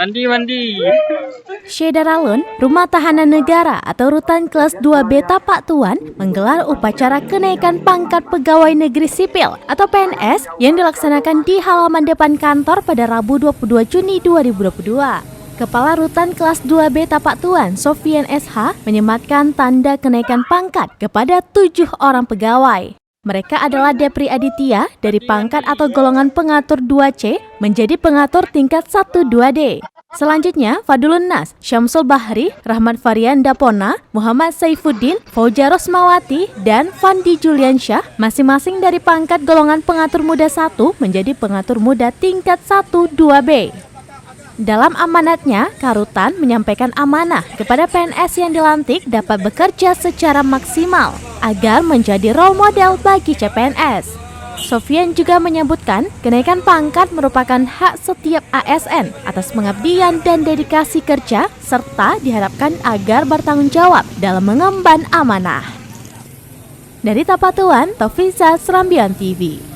Mandi. Syedaralun, Rumah Tahanan Negara atau Rutan Kelas 2B Tapak Tuan menggelar upacara kenaikan pangkat pegawai negeri sipil atau PNS yang dilaksanakan di halaman depan kantor pada Rabu 22 Juni 2022. Kepala Rutan Kelas 2B Tapak Tuan, Sofian SH, menyematkan tanda kenaikan pangkat kepada 7 orang pegawai. Mereka adalah Depri Aditya dari pangkat atau golongan pengatur 2C menjadi pengatur tingkat 1-2D. Selanjutnya, Fadulun Nas, Syamsul Bahri, Rahmat Varian Dapona, Muhammad Saifuddin, Fauja Rosmawati, dan Fandi Juliansyah masing-masing dari pangkat golongan pengatur muda 1 menjadi pengatur muda tingkat 1-2B. Dalam amanatnya, Karutan menyampaikan amanah kepada PNS yang dilantik dapat bekerja secara maksimal agar menjadi role model bagi CPNS. Sofian juga menyebutkan kenaikan pangkat merupakan hak setiap ASN atas pengabdian dan dedikasi kerja serta diharapkan agar bertanggung jawab dalam mengemban amanah. Dari Tapak Tuan, Taufiza, Serambian TV.